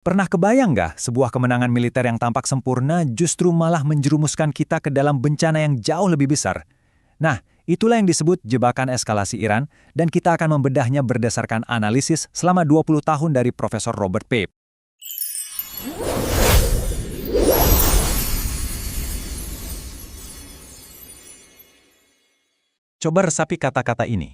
Pernah kebayang nggak sebuah kemenangan militer yang tampak sempurna justru malah menjerumuskan kita ke dalam bencana yang jauh lebih besar? Nah, itulah yang disebut jebakan eskalasi Iran, dan kita akan membedahnya berdasarkan analisis selama 20 tahun dari Profesor Robert Pape. Coba resapi kata-kata ini.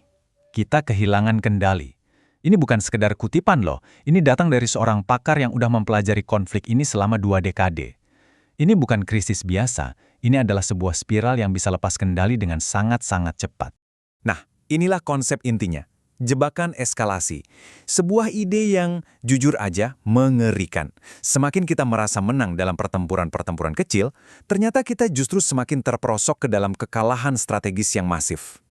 Kita kehilangan kendali. Ini bukan sekedar kutipan loh, ini datang dari seorang pakar yang udah mempelajari konflik ini selama 2 dekade. Ini bukan krisis biasa, ini adalah sebuah spiral yang bisa lepas kendali dengan sangat-sangat cepat. Nah, inilah konsep intinya. Jebakan eskalasi. Sebuah ide yang jujur aja mengerikan. Semakin kita merasa menang dalam pertempuran-pertempuran kecil, ternyata kita justru semakin terperosok ke dalam kekalahan strategis yang masif.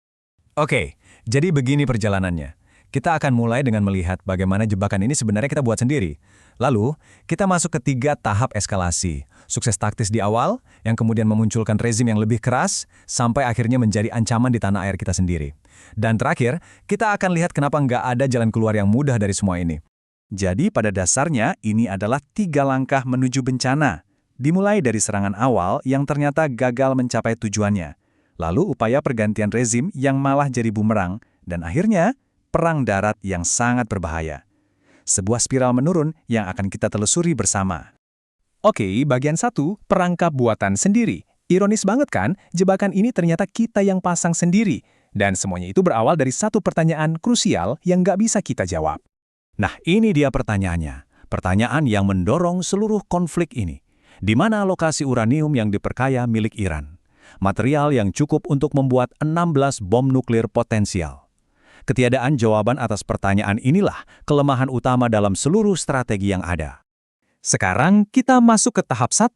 Oke, jadi begini perjalanannya. Kita akan mulai dengan melihat bagaimana jebakan ini sebenarnya kita buat sendiri. Lalu, kita masuk ke 3 tahap eskalasi. Sukses taktis di awal, yang kemudian memunculkan rezim yang lebih keras, sampai akhirnya menjadi ancaman di tanah air kita sendiri. Dan terakhir, kita akan lihat kenapa nggak ada jalan keluar yang mudah dari semua ini. Jadi pada dasarnya, ini adalah 3 langkah menuju bencana. Dimulai dari serangan awal yang ternyata gagal mencapai tujuannya. Lalu upaya pergantian rezim yang malah jadi bumerang, dan akhirnya, perang darat yang sangat berbahaya. Sebuah spiral menurun yang akan kita telusuri bersama. Oke, bagian 1, perangkap buatan sendiri. Ironis banget kan, jebakan ini ternyata kita yang pasang sendiri. Dan semuanya itu berawal dari satu pertanyaan krusial yang nggak bisa kita jawab. Nah, ini dia pertanyaannya. Pertanyaan yang mendorong seluruh konflik ini. Di mana lokasi uranium yang diperkaya milik Iran? Material yang cukup untuk membuat 16 bom nuklir potensial. Ketiadaan jawaban atas pertanyaan inilah kelemahan utama dalam seluruh strategi yang ada. Sekarang kita masuk ke tahap 1.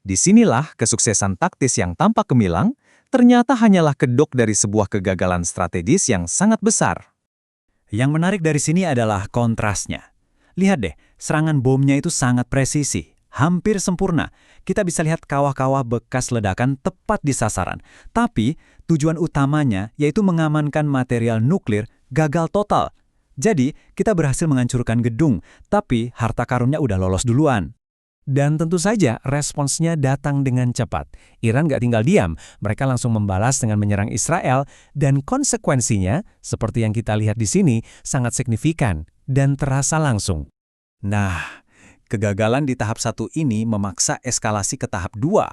Disinilah kesuksesan taktis yang tampak gemilang, ternyata hanyalah kedok dari sebuah kegagalan strategis yang sangat besar. Yang menarik dari sini adalah kontrasnya. Lihat deh, serangan bomnya itu sangat presisi, hampir sempurna. Kita bisa lihat kawah-kawah bekas ledakan tepat di sasaran. Tapi, tujuan utamanya yaitu mengamankan material nuklir gagal total. Jadi, kita berhasil menghancurkan gedung, tapi harta karunnya udah lolos duluan. Dan tentu saja responsnya datang dengan cepat. Iran nggak tinggal diam, mereka langsung membalas dengan menyerang Israel, dan konsekuensinya, seperti yang kita lihat di sini, sangat signifikan dan terasa langsung. Nah, kegagalan di tahap 1 ini memaksa eskalasi ke tahap 2.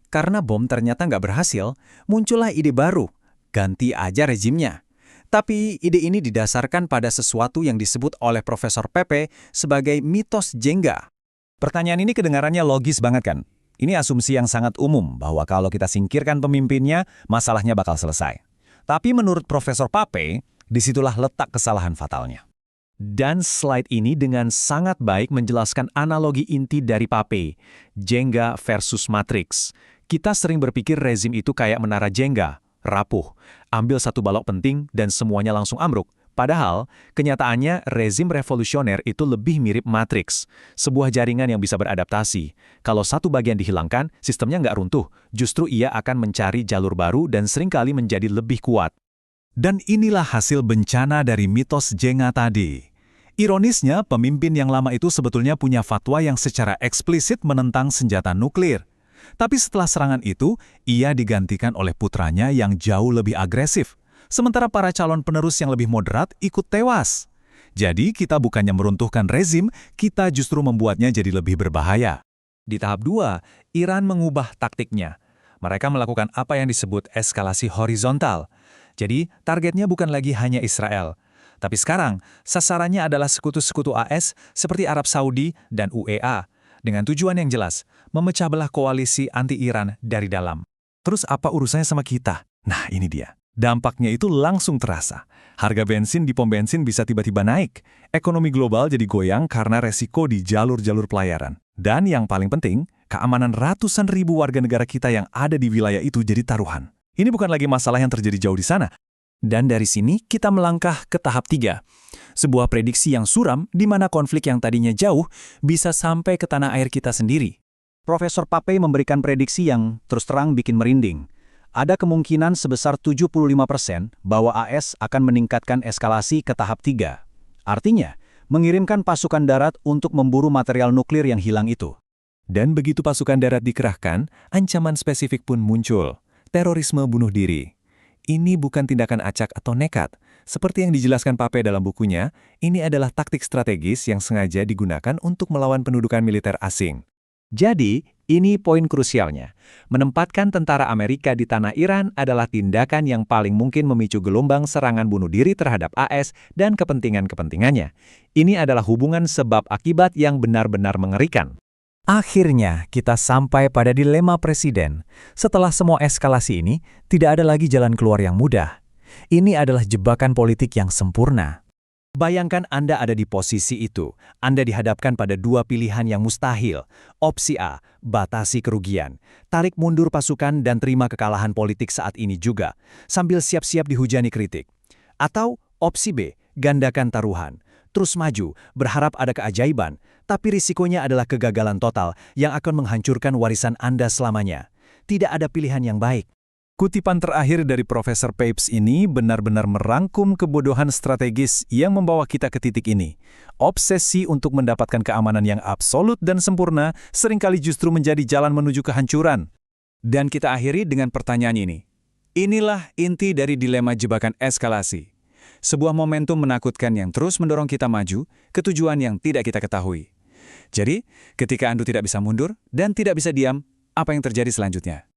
Karena bom ternyata nggak berhasil, muncullah ide baru, ganti aja rezimnya. Tapi ide ini didasarkan pada sesuatu yang disebut oleh Profesor Pape sebagai mitos Jenga. Pertanyaan ini kedengarannya logis banget kan? Ini asumsi yang sangat umum bahwa kalau kita singkirkan pemimpinnya, masalahnya bakal selesai. Tapi menurut Profesor Pape, disitulah letak kesalahan fatalnya. Dan slide ini dengan sangat baik menjelaskan analogi inti dari Pape, Jenga versus Matrix. Kita sering berpikir rezim itu kayak menara Jenga, rapuh, ambil satu balok penting dan semuanya langsung ambruk. Padahal, kenyataannya rezim revolusioner itu lebih mirip Matrix, sebuah jaringan yang bisa beradaptasi. Kalau satu bagian dihilangkan, sistemnya nggak runtuh, justru ia akan mencari jalur baru dan seringkali menjadi lebih kuat. Dan inilah hasil bencana dari mitos Jenga tadi. Ironisnya, pemimpin yang lama itu sebetulnya punya fatwa yang secara eksplisit menentang senjata nuklir. Tapi setelah serangan itu, ia digantikan oleh putranya yang jauh lebih agresif. Sementara para calon penerus yang lebih moderat ikut tewas. Jadi kita bukannya meruntuhkan rezim, kita justru membuatnya jadi lebih berbahaya. Di tahap 2, Iran mengubah taktiknya. Mereka melakukan apa yang disebut eskalasi horizontal. Jadi targetnya bukan lagi hanya Israel. Tapi sekarang, sasarannya adalah sekutu-sekutu AS seperti Arab Saudi dan UEA. Dengan tujuan yang jelas, memecah belah koalisi anti-Iran dari dalam. Terus apa urusannya sama kita? Nah ini dia. Dampaknya itu langsung terasa. Harga bensin di pom bensin bisa tiba-tiba naik. Ekonomi global jadi goyang karena resiko di jalur-jalur pelayaran. Dan yang paling penting, keamanan ratusan ribu warga negara kita yang ada di wilayah itu jadi taruhan. Ini bukan lagi masalah yang terjadi jauh di sana. Dan dari sini kita melangkah ke tahap 3. Sebuah prediksi yang suram di mana konflik yang tadinya jauh bisa sampai ke tanah air kita sendiri. Profesor Pape memberikan prediksi yang terus terang bikin merinding. Ada kemungkinan sebesar 75% bahwa AS akan meningkatkan eskalasi ke tahap 3. Artinya, mengirimkan pasukan darat untuk memburu material nuklir yang hilang itu. Dan begitu pasukan darat dikerahkan, ancaman spesifik pun muncul. Terorisme bunuh diri. Ini bukan tindakan acak atau nekat. Seperti yang dijelaskan Pape dalam bukunya, ini adalah taktik strategis yang sengaja digunakan untuk melawan pendudukan militer asing. Jadi, ini poin krusialnya. Menempatkan tentara Amerika di tanah Iran adalah tindakan yang paling mungkin memicu gelombang serangan bunuh diri terhadap AS dan kepentingan-kepentingannya. Ini adalah hubungan sebab akibat yang benar-benar mengerikan. Akhirnya, kita sampai pada dilema presiden. Setelah semua eskalasi ini, tidak ada lagi jalan keluar yang mudah. Ini adalah jebakan politik yang sempurna. Bayangkan Anda ada di posisi itu. Anda dihadapkan pada dua pilihan yang mustahil. Opsi A, batasi kerugian. Tarik mundur pasukan dan terima kekalahan politik saat ini juga, sambil siap-siap dihujani kritik. Atau opsi B, gandakan taruhan. Terus maju, berharap ada keajaiban, tapi risikonya adalah kegagalan total yang akan menghancurkan warisan Anda selamanya. Tidak ada pilihan yang baik. Kutipan terakhir dari Profesor Pepys ini benar-benar merangkum kebodohan strategis yang membawa kita ke titik ini. Obsesi untuk mendapatkan keamanan yang absolut dan sempurna seringkali justru menjadi jalan menuju kehancuran. Dan kita akhiri dengan pertanyaan ini. Inilah inti dari dilema jebakan eskalasi. Sebuah momentum menakutkan yang terus mendorong kita maju ke tujuan yang tidak kita ketahui. Jadi, ketika Anda tidak bisa mundur dan tidak bisa diam, apa yang terjadi selanjutnya?